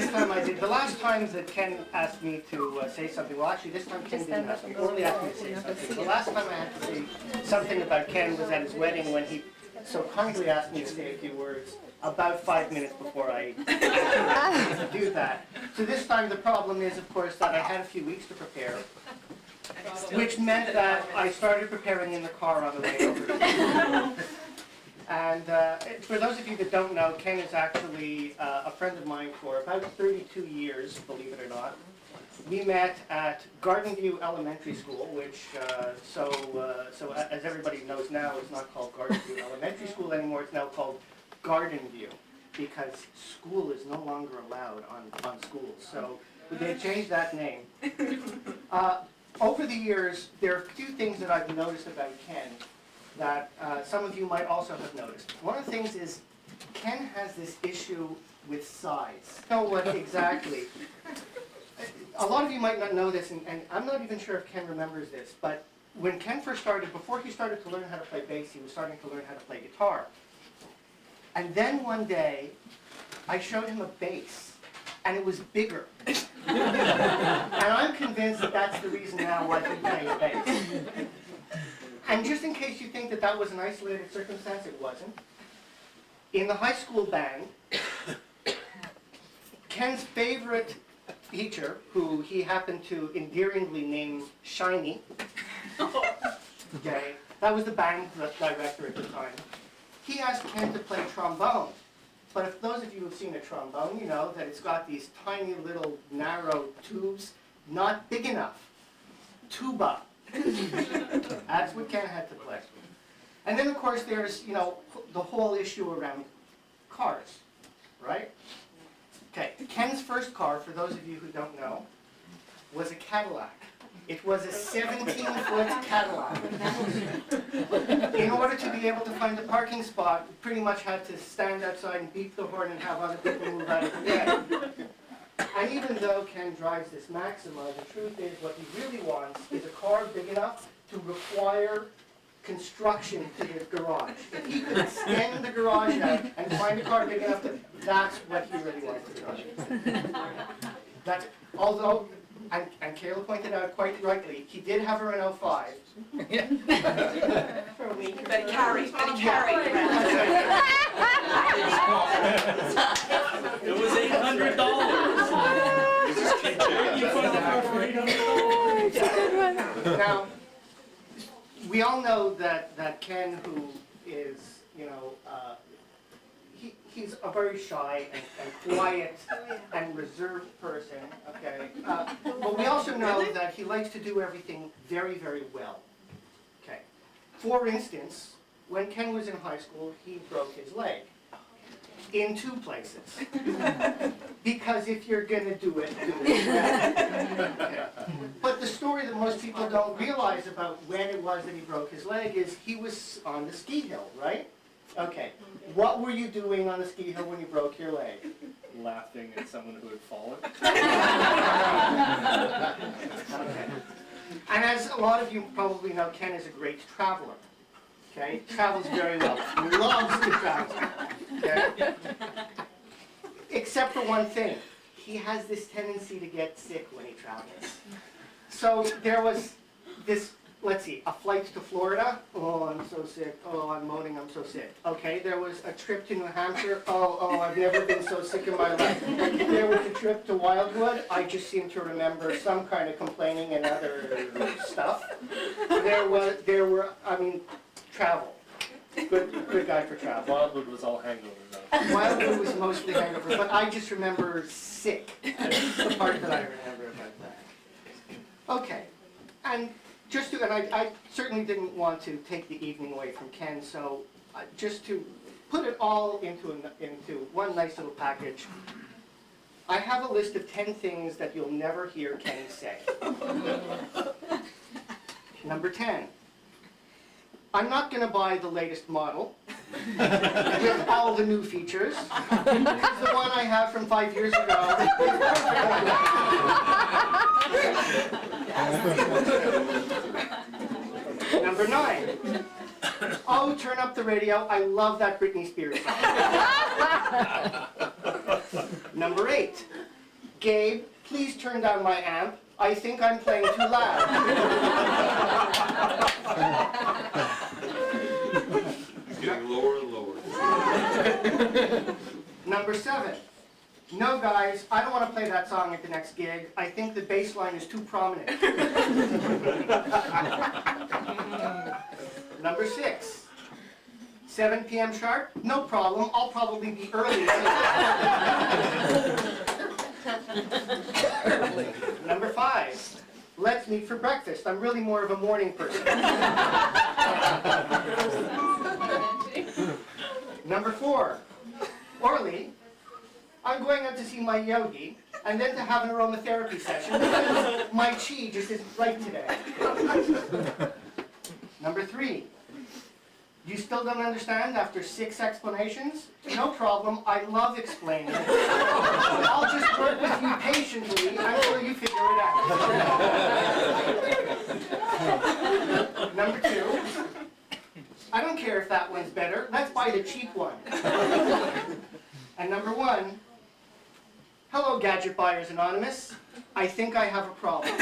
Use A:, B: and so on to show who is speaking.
A: This time I did. The last time that Ken asked me to say something, well actually this time Ken didn't ask me, only asked me to say something. The last time I had to say something about Ken was at his wedding when he so kindly asked me to say a few words about 5 minutes before I do that. So this time the problem is, of course, that I had a few weeks to prepare, which meant that I started preparing in the car on the way over. And for those of you that don't know, Ken is actually a friend of mine for about 32 years, believe it or not. We met at Garden View Elementary School, which, so as everybody knows now, it's not called Garden View Elementary School anymore, it's now called Garden View, because school is no longer allowed on schools. So they changed that name. Over the years, there are a few things that I've noticed about Ken that some of you might also have noticed. One of the things is Ken has this issue with size. I don't know what exactly. A lot of you might not know this, and I'm not even sure if Ken remembers this, but when Ken first started, before he started to learn how to play bass, he was starting to learn how to play guitar. And then one day, I showed him a bass, and it was bigger. And I'm convinced that that's the reason now why he's playing a bass. And just in case you think that that was an isolated circumstance, it wasn't. In the high school band, Ken's favorite teacher, who he happened to endearingly name Shiny, okay, that was the band director at the time, he asked Ken to play trombone. But if those of you who've seen a trombone, you know that it's got these tiny little narrow tubes, not big enough. Tuba. That's what Ken had to play. And then of course there's, you know, the whole issue around cars, right? Okay, Ken's first car, for those of you who don't know, was a Cadillac. It was a 17-foot Cadillac. In order to be able to find a parking spot, you pretty much had to stand outside and beep the horn and have other people move out of the way. And even though Ken drives this Maxima, the truth is what he really wants is a car big enough to require construction to the garage. If he could extend the garage out and find a car big enough, that's what he really wants to do. That's, although, and Kayla pointed out quite rightly, he did have her in 05.
B: For a week. But he carried around.
C: It was $800.
A: Now, we all know that Ken, who is, you know, he's a very shy and quiet and reserved person, okay? But we also know that he likes to do everything very, very well, okay? For instance, when Ken was in high school, he broke his leg in 2 places. Because if you're going to do it well. Okay. But the story that most people don't realize about when it was that he broke his leg is he was on the ski hill, right? Okay. What were you doing on the ski hill when you broke your leg?
C: Laughing at someone who had fallen.
A: Okay. And as a lot of you probably know, Ken is a great traveler. Okay? Travels very well. Loves to travel. Okay? Except for one thing. He has this tendency to get sick when he travels. So there was this, let's see, a flight to Florida. Oh, I'm so sick. Oh, I'm moaning, I'm so sick. Okay, there was a trip to New Hampshire. Oh, I've never been so sick in my life. There was a trip to Wildwood. I just seem to remember some kind of complaining and other stuff. There were, I mean, travel. Good guy for travel.
C: Wildwood was all hangover though.
A: Wildwood was mostly hangover, but I just remember sick. That's the part that I remember about that. Okay, and just to, and I certainly didn't want to take the evening away from Ken, so just to put it all into one nice little package, I have a list of 10 things that you'll never hear Ken say. Number 10. I'm not going to buy the latest model with all the new features, because the one I have from 5 years ago is perfect. Number 9. Oh, turn up the radio. I love that Britney Spears song. Number 8. Gabe, please turn down my amp. I think I'm playing too loud.
D: It's getting lower and lower.
A: Number 7. No, guys, I don't want to play that song at the next gig. I think the bass line is too prominent. Number 6. 7 p.m. sharp? No problem. I'll probably be early. Number 5. Let's meet for breakfast. I'm really more of a morning person. Number 4. Orly, I'm going out to see my yogi and then to have an aromatherapy session because my chi just isn't right today. Number 3. You still don't understand after 6 explanations? No problem, I love explaining. I'll just work with you patiently until you figure it out. Number 2. I don't care if that one's better, let's buy the cheap one. And number 1. Hello, Gadget Buyers Anonymous. I think I have a problem.